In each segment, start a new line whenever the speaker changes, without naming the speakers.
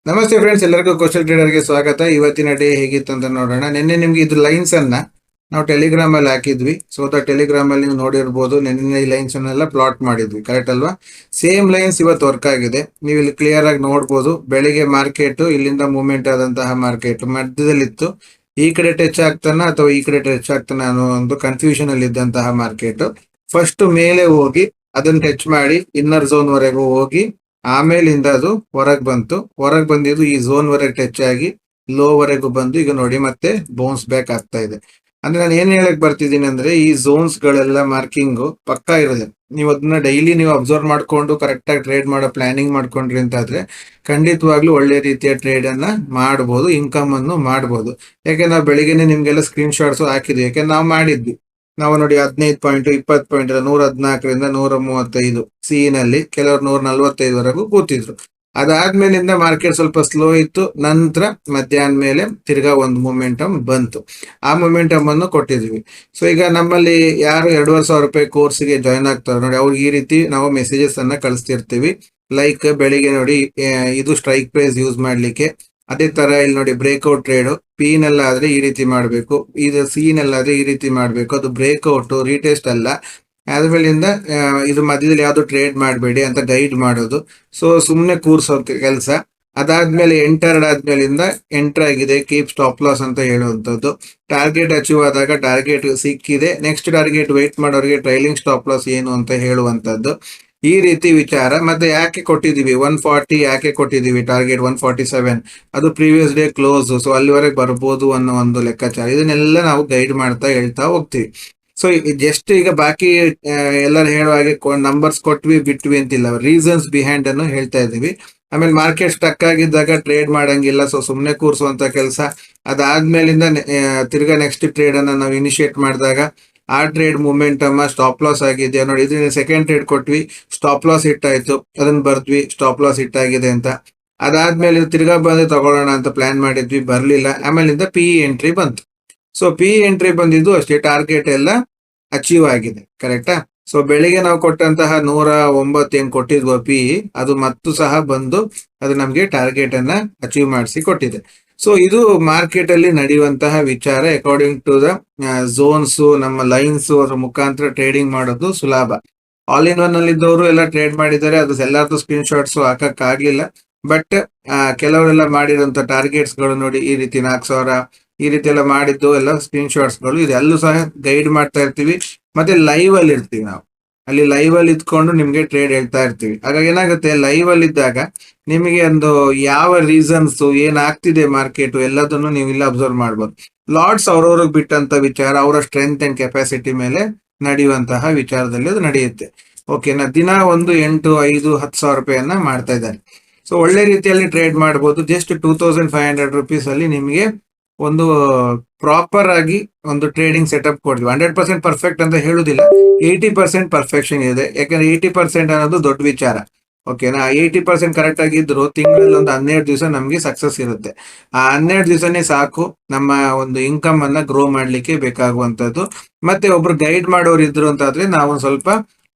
ನಮಸ್ತೆ ಫ್ರೆಂಡ್ಸ್, ಎಲ್ಲರಿಗೂ ಕೋಸ್ಟಲ್ ಟ್ರೇಡರ್ಗೆ ಸ್ವಾಗತ. ಇವತ್ತಿನ ಡೇ ಹೇಗಿತ್ತು ಅಂತ ನೋಡೋಣ. ನಿನ್ನೆ ನಿಮ್ಗೆ ಇದ್ರ ಲೈನ್ಸ್ ಅನ್ನ ನಾವು ಟೆಲಿಗ್ರಾಮ್ ಅಲ್ಲಿ ಹಾಕಿದ್ವಿ. ಸೊ ಟೆಲಿಗ್ರಾಮ್ ಅಲ್ಲಿ ನೀವು ನೋಡಿರ್ಬೋದು. ನಿನ್ನೆ ಈ ಲೈನ್ಸ್ ಅನ್ನೆಲ್ಲ ಪ್ಲಾಟ್ ಮಾಡಿದ್ವಿ, ಕರೆಕ್ಟ್ ಅಲ್ವಾ? ಸೇಮ್ ಲೈನ್ಸ್ ಇವತ್ತು ವರ್ಕ್ ಆಗಿದೆ. ನೀವು ಇಲ್ಲಿ ಕ್ಲಿಯರ್ ಆಗಿ ನೋಡ್ಬೋದು. ಬೆಳಿಗ್ಗೆ ಮಾರ್ಕೆಟ್ ಇಲ್ಲಿಂದ ಮೂವ್ಮೆಂಟ್ ಆದಂತಹ ಮಾರ್ಕೆಟ್ ಮಧ್ಯದಲ್ಲಿತ್ತು. ಈ ಕಡೆ ಟಚ್ ಆಗ್ತಾನ ಅಥವಾ ಈ ಕಡೆ ಟಚ್ ಆಗ್ತಾನ ಅನ್ನೋ ಒಂದು ಕನ್ಫ್ಯೂಷನ್ ಅಲ್ಲಿ ಇದ್ದಂತಹ ಮಾರ್ಕೆಟ್ ಫಸ್ಟ್ ಮೇಲೆ ಹೋಗಿ ಅದನ್ನ ಟಚ್ ಮಾಡಿ ಇನ್ನರ್ ಝೋನ್ ವರೆಗೂ ಹೋಗಿ ಆಮೇಲಿಂದ ಅದು ಹೊರಗೆ ಬಂತು. ಹೊರಗೆ ಬಂದಿದ್ದು ಈ ಝೋನ್ ವರೆಗೆ ಟಚ್ ಆಗಿ ಲೋ ವರೆಗೂ ಬಂದು ಈಗ ನೋಡಿ ಮತ್ತೆ ಬೌನ್ಸ್ ಬ್ಯಾಕ್ ಆಗ್ತಾ ಇದೆ. ಅಂದ್ರೆ ನಾನು ಏನ್ ಹೇಳಕ್ ಬರ್ತಿದ್ದೀನಿ ಅಂದ್ರೆ, ಈ ಝೋನ್ಸ್ ಗಳೆಲ್ಲ ಮಾರ್ಕಿಂಗ್ ಪಕ್ಕಾ ಇರುತ್ತೆ. ನೀವು ಅದನ್ನ ಡೈಲಿ ನೀವು ಅಬ್ಸರ್ವ್ ಮಾಡ್ಕೊಂಡು ಕರೆಕ್ಟ್ ಆಗಿ ಟ್ರೇಡ್ ಮಾಡೋ ಪ್ಲಾನಿಂಗ್ ಮಾಡ್ಕೊಂಡ್ರಿ ಅಂತಾದ್ರೆ ಖಂಡಿತವಾಗ್ಲೂ ಒಳ್ಳೆ ರೀತಿಯ ಟ್ರೇಡ್ ಅನ್ನ ಮಾಡಬಹುದು, ಇನ್ಕಮ್ ಅನ್ನು ಮಾಡಬಹುದು. ಯಾಕೆ ನಾವು ಬೆಳಿಗ್ಗೆನೆ ನಿಮ್ಗೆಲ್ಲ ಸ್ಕ್ರೀನ್ ಶಾಟ್ಸ್ ಹಾಕಿದ್ವಿ. ಯಾಕೆ ನಾವು ಮಾಡಿದ್ವಿ. ನಾವು ನೋಡಿ 15 ಪಾಯಿಂಟ್ 20 ಪಾಯಿಂಟ್ 114ರಿಂದ 135 ಸಿ ನಲ್ಲಿ ಕೆಲವರು 145ವರೆಗೂ ಕೂತಿದ್ರು. ಅದಾದ್ಮೇಲಿಂದ ಮಾರ್ಕೆಟ್ ಸ್ವಲ್ಪ ಸ್ಲೋ ಇತ್ತು. ನಂತರ ಮಧ್ಯಾಹ್ನ ಮೇಲೆ ತಿರ್ಗಾ ಒಂದು ಮೊಮೆಂಟಮ್ ಬಂತು. ಆ ಮೊಮೆಂಟಮ್ ಅನ್ನು ಕೊಟ್ಟಿದ್ವಿ. ಸೊ ಈಗ ನಮ್ಮಲ್ಲಿ ಯಾರು 2,500 ರೂಪಾಯಿ ಕೋರ್ಸ್ಗೆ ಜಾಯ್ನ್ ಆಗ್ತಾರೆ ನೋಡಿ, ಅವ್ರಿಗೆ ಈ ರೀತಿ ನಾವು ಮೆಸೇಜಸ್ ಅನ್ನ ಕಳಿಸ್ತಿರ್ತೀವಿ. ಲೈಕ್ ಬೆಳಿಗ್ಗೆ ನೋಡಿ ಇದು ಸ್ಟ್ರೈಕ್ ಪ್ರೈಸ್ ಯೂಸ್ ಮಾಡ್ಲಿಕ್ಕೆ. ಅದೇ ತರ ಇಲ್ಲಿ ನೋಡಿ ಬ್ರೇಕ್ಔಟ್ ಟ್ರೇಡ್ ಪಿ ನಲ್ಲಾದ್ರೆ ಈ ರೀತಿ ಮಾಡಬೇಕು, ಇದು ಸಿ ನಲ್ಲಾದ್ರೆ ಈ ರೀತಿ ಮಾಡಬೇಕು. ಅದು ಬ್ರೇಕ್ಔಟ್ ರೀಟೆಸ್ಟ್ ಅಲ್ಲ. ಆದ್ಮೇಲಿಂದ ಇದು ಮಧ್ಯದಲ್ಲಿ ಯಾವ್ದು ಟ್ರೇಡ್ ಮಾಡಬೇಡಿ ಅಂತ ಗೈಡ್ ಮಾಡೋದು. ಸೊ ಸುಮ್ನೆ ಕೂರ್ಸೋ ಕೆಲಸ. ಅದಾದ್ಮೇಲೆ ಎಂಟರ್ಡ್ ಆದ್ಮೇಲಿಂದ ಎಂಟರ್ ಆಗಿದೆ, ಕೀಪ್ ಸ್ಟಾಪ್ ಲಾಸ್ ಅಂತ ಹೇಳುವಂಥದ್ದು. ಟಾರ್ಗೆಟ್ ಅಚೀವ್ ಆದಾಗ ಟಾರ್ಗೆಟ್ ಸಿಕ್ಕಿದೆ, ನೆಕ್ಸ್ಟ್ ಟಾರ್ಗೆಟ್ ವೇಟ್ ಮಾಡೋರಿಗೆ ಟ್ರೈಲಿಂಗ್ ಸ್ಟಾಪ್ ಲಾಸ್ ಏನು ಅಂತ ಹೇಳುವಂಥದ್ದು. ಈ ರೀತಿ ವಿಚಾರ. ಮತ್ತೆ ಯಾಕೆ ಕೊಟ್ಟಿದೀವಿ 140, ಯಾಕೆ ಕೊಟ್ಟಿದೀವಿ ಟಾರ್ಗೆಟ್ 147, ಅದು ಪ್ರೀವಿಯಸ್ ಡೇ ಕ್ಲೋಸ್. ಸೊ ಅಲ್ಲಿವರೆಗೆ ಬರ್ಬೋದು ಅನ್ನೋ ಒಂದು ಲೆಕ್ಕಾಚಾರ. ಇದನ್ನೆಲ್ಲ ನಾವು ಗೈಡ್ ಮಾಡ್ತಾ ಹೇಳ್ತಾ ಹೋಗ್ತೀವಿ. ಸೊ ಜಸ್ಟ್ ಈಗ ಬಾಕಿ ಎಲ್ಲರೂ ಹೇಳುವ ಹಾಗೆ ನಂಬರ್ಸ್ ಕೊಟ್ವಿ ಬಿಟ್ವಿ ಅಂತಿಲ್ಲ, ರೀಸನ್ಸ್ ಬಿಹೈಂಡ್ ಅನ್ನು ಹೇಳ್ತಾ ಇದೀವಿ. ಆಮೇಲೆ ಮಾರ್ಕೆಟ್ ಸ್ಟಕ್ ಆಗಿದ್ದಾಗ ಟ್ರೇಡ್ ಮಾಡಂಗಿಲ್ಲ. ಸೊ ಸುಮ್ನೆ ಕೂರ್ಸುವಂತ ಕೆಲಸ. ಅದಾದ್ಮೇಲಿಂದ ತಿರ್ಗಾ ನೆಕ್ಸ್ಟ್ ಟ್ರೇಡ್ ಅನ್ನ ನಾವು ಇನಿಶಿಯೇಟ್ ಮಾಡಿದಾಗ ಆ ಟ್ರೇಡ್ ಮೂಮೆಂಟಮ್ ಸ್ಟಾಪ್ ಲಾಸ್ ಆಗಿದೆಯಾ ನೋಡಿ. ಇದು ಸೆಕೆಂಡ್ ಟ್ರೇಡ್ ಕೊಟ್ವಿ, ಸ್ಟಾಪ್ ಲಾಸ್ ಹಿಟ್ ಆಯ್ತು, ಅದನ್ನ ಬರ್ದ್ವಿ ಸ್ಟಾಪ್ ಲಾಸ್ ಹಿಟ್ ಆಗಿದೆ ಅಂತ. ಅದಾದ್ಮೇಲೆ ತಿರ್ಗಾ ಬಂದು ತಗೊಳ್ಳೋಣ ಅಂತ ಪ್ಲಾನ್ ಮಾಡಿದ್ವಿ, ಬರ್ಲಿಲ್ಲ. ಆಮೇಲಿಂದ ಪಿ ಎಂಟ್ರಿ ಬಂತು. ಸೊ ಪಿ ಎಂಟ್ರಿ ಬಂದಿದ್ದು ಅಷ್ಟೇ, ಟಾರ್ಗೆಟ್ ಎಲ್ಲ ಅಚೀವ್ ಆಗಿದೆ, ಕರೆಕ್ಟಾ? ಸೊ ಬೆಳಿಗ್ಗೆ ನಾವು ಕೊಟ್ಟಂತಹ 109 ಏನ್ ಕೊಟ್ಟಿದ್ವು ಪಿ, ಅದು ಮತ್ತು ಸಹ ಬಂದು ಅದು ನಮ್ಗೆ ಟಾರ್ಗೆಟ್ ಅನ್ನ ಅಚೀವ್ ಮಾಡಿಸಿ ಕೊಟ್ಟಿದೆ. ಸೊ ಇದು ಮಾರ್ಕೆಟ್ ಅಲ್ಲಿ ನಡೆಯುವಂತಹ ವಿಚಾರ. ಅಕಾರ್ಡಿಂಗ್ ಟು ದ ಝೋನ್ಸ್, ನಮ್ಮ ಲೈನ್ಸ್, ಅದ್ರ ಮುಖಾಂತರ ಟ್ರೇಡಿಂಗ್ ಮಾಡೋದು ಸುಲಭ. ಆಲ್ ಇನ್ ಒನ್ ಅಲ್ಲಿ ಇದ್ದವರು ಎಲ್ಲ ಟ್ರೇಡ್ ಮಾಡಿದ್ದಾರೆ. ಅದು ಎಲ್ಲರದ್ದು ಸ್ಕ್ರೀನ್ ಶಾಟ್ಸ್ ಹಾಕಕ್ ಆಗ್ಲಿಲ್ಲ. ಬಟ್ ಕೆಲವರೆಲ್ಲ ಮಾಡಿರುವಂತ ಟಾರ್ಗೆಟ್ಸ್ ಗಳು ನೋಡಿ, ಈ ರೀತಿ 4,000 ಈ ರೀತಿ ಎಲ್ಲ ಮಾಡಿದ್ದು ಎಲ್ಲ ಸ್ಕ್ರೀನ್ ಶಾಟ್ಸ್ ಗಳು ಇದೆಲ್ಲೂ ಸಹ ಗೈಡ್ ಮಾಡ್ತಾ ಇರ್ತೀವಿ. ಮತ್ತೆ ಲೈವ್ ಅಲ್ಲಿ ಇರ್ತೀವಿ ನಾವು. ಅಲ್ಲಿ ಲೈವ್ ಅಲ್ಲಿ ಇದ್ಕೊಂಡು ನಿಮ್ಗೆ ಟ್ರೇಡ್ ಹೇಳ್ತಾ ಇರ್ತೀವಿ. ಹಾಗಾಗಿ ಏನಾಗುತ್ತೆ, ಲೈವ್ ಅಲ್ಲಿ ಇದ್ದಾಗ ನಿಮಗೆ ಒಂದು ಯಾವ ರೀಸನ್ಸ್ ಏನಾಗ್ತಿದೆ ಮಾರ್ಕೆಟ್ ಎಲ್ಲದನ್ನು ನೀವು ಇಲ್ಲಿ ಅಬ್ಸರ್ವ್ ಮಾಡ್ಬೋದು. ಲಾಟ್ಸ್ ಅವ್ರವ್ರಿಗೆ ಬಿಟ್ಟಂತ ವಿಚಾರ, ಅವರ ಸ್ಟ್ರೆಂತ್ ಅಂಡ್ ಕೆಪಾಸಿಟಿ ಮೇಲೆ ನಡೆಯುವಂತಹ ವಿಚಾರದಲ್ಲಿ ಅದು ನಡೆಯುತ್ತೆ. ಓಕೆನಾ? ದಿನ ಒಂದು 8, 5, 10,000 ರೂಪಾಯಿಯನ್ನ ಮಾಡ್ತಾ ಇದ್ದಾರೆ. ಸೊ ಒಳ್ಳೆ ರೀತಿಯಲ್ಲಿ ಟ್ರೇಡ್ ಮಾಡಬಹುದು. ಜಸ್ಟ್ 2,500 ರುಪೀಸ್ ಅಲ್ಲಿ ನಿಮಗೆ ಒಂದು ಪ್ರಾಪರ್ ಆಗಿ ಒಂದು ಟ್ರೇಡಿಂಗ್ ಸೆಟಪ್ ಕೊಡ್ತೀವಿ. 100% ಪರ್ಫೆಕ್ಟ್ ಅಂತ ಹೇಳುದಿಲ್ಲ, 80% ಪರ್ಫೆಕ್ಷನ್ ಇದೆ. ಯಾಕಂದ್ರೆ 80% ಅನ್ನೋದು ದೊಡ್ಡ ವಿಚಾರ. ಓಕೆನಾ? 80% ಕರೆಕ್ಟ್ ಆಗಿದ್ರು ತಿಂಗಳಲ್ಲಿ ಒಂದು 12 ದಿವಸ ನಮ್ಗೆ ಸಕ್ಸಸ್ ಇರುತ್ತೆ. ಆ 12 ದಿವಸನೇ ಸಾಕು ನಮ್ಮ ಒಂದು ಇನ್ಕಮ್ ಅನ್ನ ಗ್ರೋ ಮಾಡ್ಲಿಕ್ಕೆ ಬೇಕಾಗುವಂತದ್ದು. ಮತ್ತೆ ಒಬ್ರು ಗೈಡ್ ಮಾಡೋರು ಇದ್ರು ಅಂತಾದ್ರೆ ನಾವು ಸ್ವಲ್ಪ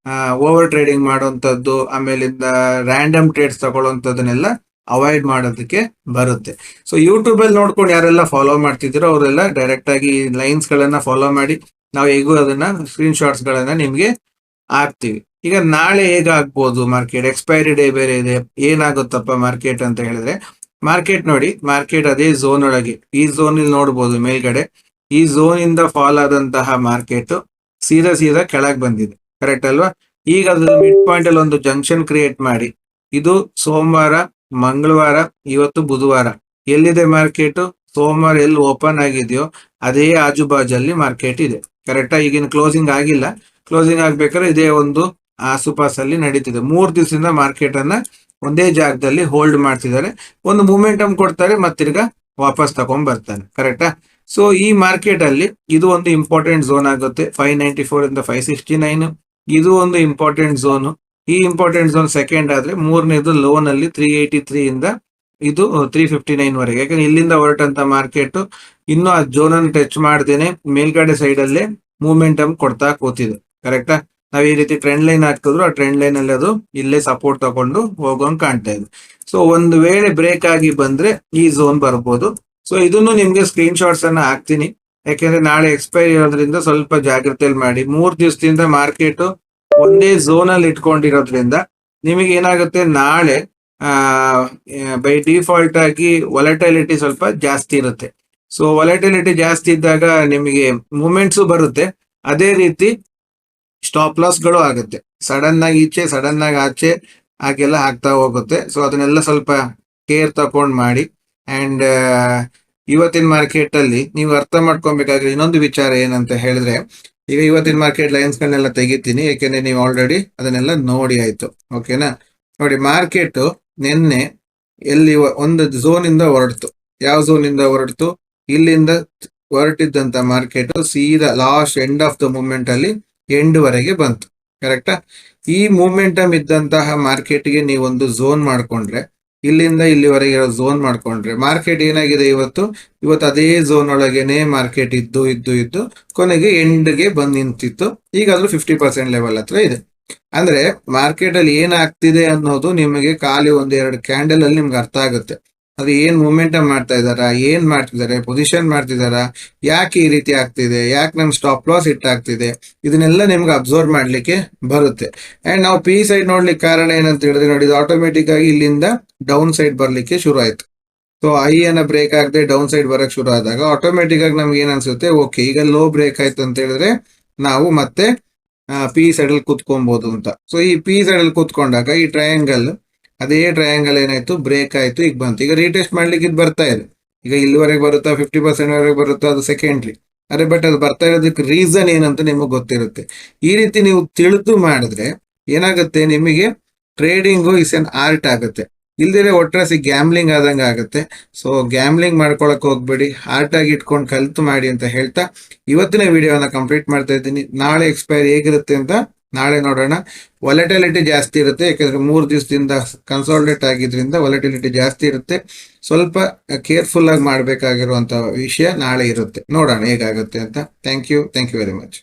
ಓವರ್ ಟ್ರೇಡಿಂಗ್ ಮಾಡುವಂತದ್ದು, ಆಮೇಲಿಂದ ರ್ಯಾಂಡಮ್ ಟ್ರೇಡ್ಸ್ ತಗೊಳ್ಳುವಂತದನ್ನೆಲ್ಲ ಅವಾಯ್ಡ್ ಮಾಡೋದಕ್ಕೆ ಬರುತ್ತೆ. ಸೊ ಯೂಟ್ಯೂಬ್ ಅಲ್ಲಿ ನೋಡ್ಕೊಂಡು ಯಾರೆಲ್ಲ ಫಾಲೋ ಮಾಡ್ತಿದ್ದೀರೋ ಅವರೆಲ್ಲ ಡೈರೆಕ್ಟ್ ಆಗಿ ಲೈನ್ಸ್ ಗಳನ್ನ ಫಾಲೋ ಮಾಡಿ, ನಾವು ಹೇಗೂ ಅದನ್ನ ಸ್ಕ್ರೀನ್ ಶಾಟ್ಸ್ ಗಳನ್ನ ನಿಮ್ಗೆ ಹಾಕ್ತಿವಿ. ಈಗ ನಾಳೆ ಹೇಗಾಗ್ಬೋದು ಮಾರ್ಕೆಟ್, ಎಕ್ಸ್ಪೈರಿ ಡೇ ಬೇರೆ ಇದೆ, ಏನಾಗುತ್ತಪ್ಪ ಮಾರ್ಕೆಟ್ ಅಂತ ಹೇಳಿದ್ರೆ, ಮಾರ್ಕೆಟ್ ನೋಡಿ, ಮಾರ್ಕೆಟ್ ಅದೇ ಝೋನ್ ಒಳಗೆ, ಈ ಝೋನ್ ಇಲ್ಲಿ ನೋಡ್ಬೋದು ಮೇಲ್ಗಡೆ, ಈ ಝೋನ್ ಇಂದ ಫಾಲ್ ಆದಂತಹ ಮಾರ್ಕೆಟ್ ಸೀದಾ ಕೆಳಗೆ ಬಂದಿದೆ, ಕರೆಕ್ಟ್ ಅಲ್ವಾ? ಈಗ ಅದ್ರ ಮಿಡ್ ಪಾಯಿಂಟ್ ಅಲ್ಲಿ ಒಂದು ಜಂಕ್ಷನ್ ಕ್ರಿಯೇಟ್ ಮಾಡಿ, ಇದು ಸೋಮವಾರ, ಮಂಗಳವಾರ, ಇವತ್ತು ಬುಧವಾರ. ಎಲ್ಲಿದೆ ಮಾರ್ಕೆಟ್? ಸೋಮವಾರ ಎಲ್ಲಿ ಓಪನ್ ಆಗಿದೆಯೋ ಅದೇ ಆಜುಬಾಜಲ್ಲಿ ಮಾರ್ಕೆಟ್ ಇದೆ, ಕರೆಕ್ಟಾ? ಈಗಿನ ಕ್ಲೋಸಿಂಗ್ ಆಗಿಲ್ಲ. ಕ್ಲೋಸಿಂಗ್ ಆಗ್ಬೇಕಾದ್ರೆ ಇದೇ ಒಂದು ಆಸುಪಾಸಲ್ಲಿ ನಡೀತಿದೆ. 3 ದಿವಸದಿಂದ ಮಾರ್ಕೆಟ್ ಅನ್ನ ಒಂದೇ ಜಾಗದಲ್ಲಿ ಹೋಲ್ಡ್ ಮಾಡ್ತಿದ್ದಾರೆ. ಒಂದು ಮೂಮೆಂಟಮ್ ಕೊಡ್ತಾರೆ, ಮತ್ತಿರ್ಗ ವಾಪಸ್ ತಗೊಂಡ್ ಬರ್ತಾರೆ, ಕರೆಕ್ಟಾ? ಸೊ ಈ ಮಾರ್ಕೆಟ್ ಅಲ್ಲಿ ಇದು ಒಂದು ಇಂಪಾರ್ಟೆಂಟ್ ಝೋನ್ ಆಗುತ್ತೆ. 594 ಇಂದ 569 ಇದು ಒಂದು ಇಂಪಾರ್ಟೆಂಟ್ ಝೋನ್. ಈ ಇಂಪಾರ್ಟೆಂಟ್ ಝೋನ್ ಸೆಕೆಂಡ್ ಆದ್ರೆ, ಮೂರನೇದು ಲೋನ್ ಅಲ್ಲಿ 383 ಇಂದ ಇದು 359 ವರೆಗೆ. ಯಾಕಂದ್ರೆ ಇಲ್ಲಿಂದ ಹೊರಟಂತ ಮಾರ್ಕೆಟ್ ಇನ್ನು ಆ ಝೋನ್ ಅನ್ನು ಟಚ್ ಮಾಡ್ದೇನೆ ಮೇಲ್ಗಡೆ ಸೈಡ್ ಅಲ್ಲೇ ಮೂವ್ಮೆಂಟಮ್ ಕೊಡ್ತಾ ಕೂತಿದೆ, ಕರೆಕ್ಟಾ? ನಾವ್ ಈ ರೀತಿ ಟ್ರೆಂಡ್ ಲೈನ್ ಹಾಕಿದ್ರು ಆ ಟ್ರೆಂಡ್ ಲೈನ್ ಅಲ್ಲಿ ಅದು ಇಲ್ಲೇ ಸಪೋರ್ಟ್ ತಗೊಂಡು ಹೋಗೋಂಗ್ ಕಾಣ್ತಾ ಇದೆ. ಸೊ ಒಂದು ವೇಳೆ ಬ್ರೇಕ್ ಆಗಿ ಬಂದ್ರೆ ಈ ಝೋನ್ ಬರ್ಬೋದು. ಸೊ ಇದನ್ನು ನಿಮ್ಗೆ ಸ್ಕ್ರೀನ್ ಶಾಟ್ಸ್ ಅನ್ನ ಹಾಕ್ತೀನಿ, ಯಾಕೆಂದ್ರೆ ನಾಳೆ ಎಕ್ಸ್ಪೈರಿ ಇರೋದ್ರಿಂದ ಸ್ವಲ್ಪ ಜಾಗ್ರತೆಯಲ್ಲಿ ಮಾಡಿ. 3 ದಿವಸದಿಂದ ಮಾರ್ಕೆಟ್ ಒಂದೇ ಝೋನ್ ಅಲ್ಲಿ ಇಟ್ಕೊಂಡಿರೋದ್ರಿಂದ ನಿಮಗೆ ಏನಾಗುತ್ತೆ, ನಾಳೆ ಬೈ ಡಿಫಾಲ್ಟ್ ಆಗಿ ವೊಲಟೈಲಿಟಿ ಸ್ವಲ್ಪ ಜಾಸ್ತಿ ಇರುತ್ತೆ. ಸೊ ವೊಲಟೈಲಿಟಿ ಜಾಸ್ತಿ ಇದ್ದಾಗ ನಿಮಗೆ ಮೂಮೆಂಟ್ಸ್ ಬರುತ್ತೆ, ಅದೇ ರೀತಿ ಸ್ಟಾಪ್ ಲಾಸ್ ಗಳು ಆಗುತ್ತೆ. ಸಡನ್ ಆಗಿ ಈಚೆ ಸಡನ್ ಆಗಿ ಆಚೆ ಹಾಗೆಲ್ಲ ಆಗ್ತಾ ಹೋಗುತ್ತೆ. ಸೊ ಅದನ್ನೆಲ್ಲ ಸ್ವಲ್ಪ ಕೇರ್ ತಕೊಂಡ್ ಮಾಡಿ. ಅಂಡ್ ಇವತ್ತಿನ ಮಾರ್ಕೆಟ್ ಅಲ್ಲಿ ನೀವು ಅರ್ಥ ಮಾಡ್ಕೊಬೇಕಾದ್ರೆ ಇನ್ನೊಂದು ವಿಚಾರ ಏನಂತ ಹೇಳಿದ್ರೆ, ಈಗ ಇವತ್ತಿನ ಮಾರ್ಕೆಟ್ ಲೈನ್ಸ್ ಗಳನ್ನೆಲ್ಲ ತೆಗಿತೀನಿ, ಯಾಕೆಂದ್ರೆ ನೀವು ಆಲ್ರೆಡಿ ಅದನ್ನೆಲ್ಲ ನೋಡಿ ಆಯ್ತು. ಓಕೆನಾ? ನೋಡಿ, ಮಾರ್ಕೆಟ್ ನಿನ್ನೆ ಎಲ್ಲಿ ಒಂದು ಝೋನ್ ಇಂದ ಹೊರಡ್ತು. ಯಾವ ಝೋನ್ ಇಂದ ಹೊರಡ್ತು? ಇಲ್ಲಿಂದ ಹೊರಟಿದ್ದಂತ ಮಾರ್ಕೆಟ್ ಸೀದಾ last end of the movement ಅಲ್ಲಿ ಎಂಡ್ ವರೆಗೆ ಬಂತು. ಕರೆಕ್ಟಾ? ಈ ಮೂಮೆಂಟಮ್ ಇದ್ದಂತಹ ಮಾರ್ಕೆಟ್ಗೆ ನೀವೊಂದು ಝೋನ್ ಮಾಡ್ಕೊಂಡ್ರೆ, ಇಲ್ಲಿಂದ ಇಲ್ಲಿವರೆಗೆ ಇರೋ ಝೋನ್ ಮಾಡ್ಕೊಂಡ್ರೆ, ಮಾರ್ಕೆಟ್ ಏನಾಗಿದೆ ಇವತ್ತು ಅದೇ ಝೋನ್ ಒಳಗೇನೆ ಮಾರ್ಕೆಟ್ ಇದ್ದು ಕೊನೆಗೆ ಎಂಡ್ಗೆ ಬಂದ್ ನಿಂತಿತ್ತು. ಈಗ ಅದು 50% ಲೆವೆಲ್ ಹತ್ರ ಇದೆ. ಅಂದ್ರೆ ಮಾರ್ಕೆಟ್ ಅಲ್ಲಿ ಏನಾಗ್ತಿದೆ ಅನ್ನೋದು ನಿಮಗೆ ಖಾಲಿ 1-2 ಕ್ಯಾಂಡಲ್ ಅಲ್ಲಿ ನಿಮ್ಗೆ ಅರ್ಥ ಆಗುತ್ತೆ. ಅದು ಏನ್ ಮೂಮೆಂಟಮ್ ಮಾಡ್ತಾ ಇದಾರಾ, ಏನ್ ಮಾಡ್ತಿದ್ದಾರೆ, ಪೊಸಿಷನ್ ಮಾಡ್ತಿದಾರಾ, ಯಾಕೆ ಈ ರೀತಿ ಆಗ್ತಿದೆ, ಯಾಕೆ ನಮ್ ಸ್ಟಾಪ್ ಲಾಸ್ ಹಿಟ್ ಆಗ್ತಿದೆ, ಇದನ್ನೆಲ್ಲ ನಿಮ್ಗೆ ಅಬ್ಸರ್ವ್ ಮಾಡ್ಲಿಕ್ಕೆ ಬರುತ್ತೆ. ಅಂಡ್ ನಾವು ಪಿ ಸೈಡ್ ನೋಡ್ಲಿಕ್ಕೆ ಕಾರಣ ಏನಂತ ಹೇಳಿದ್ರೆ, ನೋಡಿ, ಆಟೋಮೆಟಿಕ್ ಆಗಿ ಇಲ್ಲಿಂದ ಡೌನ್ ಸೈಡ್ ಬರ್ಲಿಕ್ಕೆ ಶುರು ಆಯ್ತು. ಸೊ ಐ ಅನ್ನ ಬ್ರೇಕ್ ಆಗದೆ ಡೌನ್ ಸೈಡ್ ಬರಕ್ ಶುರು ಆದಾಗ ಆಟೋಮೆಟಿಕ್ ಆಗಿ ನಮ್ಗೆ ಏನ್ ಅನ್ಸುತ್ತೆ, ಓಕೆ ಈಗ ಲೋ ಬ್ರೇಕ್ ಆಯ್ತು ಅಂತ ಹೇಳಿದ್ರೆ ನಾವು ಮತ್ತೆ ಪಿ ಸೈಡ್ ಅಲ್ಲಿ ಕೂತ್ಕೊಬಹುದು ಅಂತ. ಸೊ ಈ ಪಿ ಸೈಡ್ ಅಲ್ಲಿ ಕೂತ್ಕೊಂಡಾಗ ಈ ಟ್ರಯಾಂಗಲ್, ಅದೇ ಟ್ರಯಾಂಗಲ್ ಏನಾಯ್ತು, ಬ್ರೇಕ್ ಆಯ್ತು, ಈಗ ಬಂತು. ಈಗ ರೀಟೆಸ್ಟ್ ಮಾಡ್ಲಿಕ್ಕೆ ಇದು ಬರ್ತಾ ಇದೆ. ಈಗ ಇಲ್ಲಿವರೆಗೆ ಬರುತ್ತಾ, 50% ವರೆಗೆ ಬರುತ್ತಾ, ಅದು ಸೆಕೆಂಡ್ರಿ. ಅರೆ ಬಟ್ ಅದು ಬರ್ತಾ ಇರೋದಕ್ಕೆ ರೀಸನ್ ಏನಂತ ನಿಮಗೆ ಗೊತ್ತಿರುತ್ತೆ. ಈ ರೀತಿ ನೀವು ತಿಳಿದು ಮಾಡಿದ್ರೆ ಏನಾಗುತ್ತೆ, ನಿಮಗೆ ಟ್ರೇಡಿಂಗು ಇಸ್ ಎನ್ ಆರ್ಟ್ ಆಗುತ್ತೆ. ಇಲ್ದಿರೆ ಒಟ್ರಾಸಿ ಗ್ಯಾಮ್ಲಿಂಗ್ ಆದಂಗೆ ಆಗುತ್ತೆ. ಸೊ ಗ್ಯಾಮ್ಲಿಂಗ್ ಮಾಡ್ಕೊಳಕ್ ಹೋಗ್ಬೇಡಿ, ಆರ್ಟ್ ಆಗಿ ಇಟ್ಕೊಂಡು ಕಲ್ತು ಮಾಡಿ ಅಂತ ಹೇಳ್ತಾ ಇವತ್ತಿನ ವಿಡಿಯೋನ ಕಂಪ್ಲೀಟ್ ಮಾಡ್ತಾ ಇದ್ದೀನಿ. ನಾಳೆ ಎಕ್ಸ್ಪೈರಿ ಹೇಗಿರುತ್ತೆ ಅಂತ ನಾಳೆ ನೋಡೋಣ. ವಾಲಟಿಲಿಟಿ ಜಾಸ್ತಿ ಇರುತ್ತೆ, ಯಾಕಂದ್ರೆ 3 ದಿವಸದಿಂದ ಕನ್ಸಾಲಿಡೇಟ್ ಆಗಿದ್ರಿಂದ ವಾಲಟಿಲಿಟಿ ಜಾಸ್ತಿ ಇರುತ್ತೆ. ಸ್ವಲ್ಪ ಕೇರ್ಫುಲ್ ಆಗಿ ಮಾಡ್ಬೇಕಾಗಿರುವಂತ ವಿಷಯ ನಾಳೆ ಇರುತ್ತೆ. ನೋಡೋಣ ಹೇಗಾಗುತ್ತೆ ಅಂತ. Thank you very much.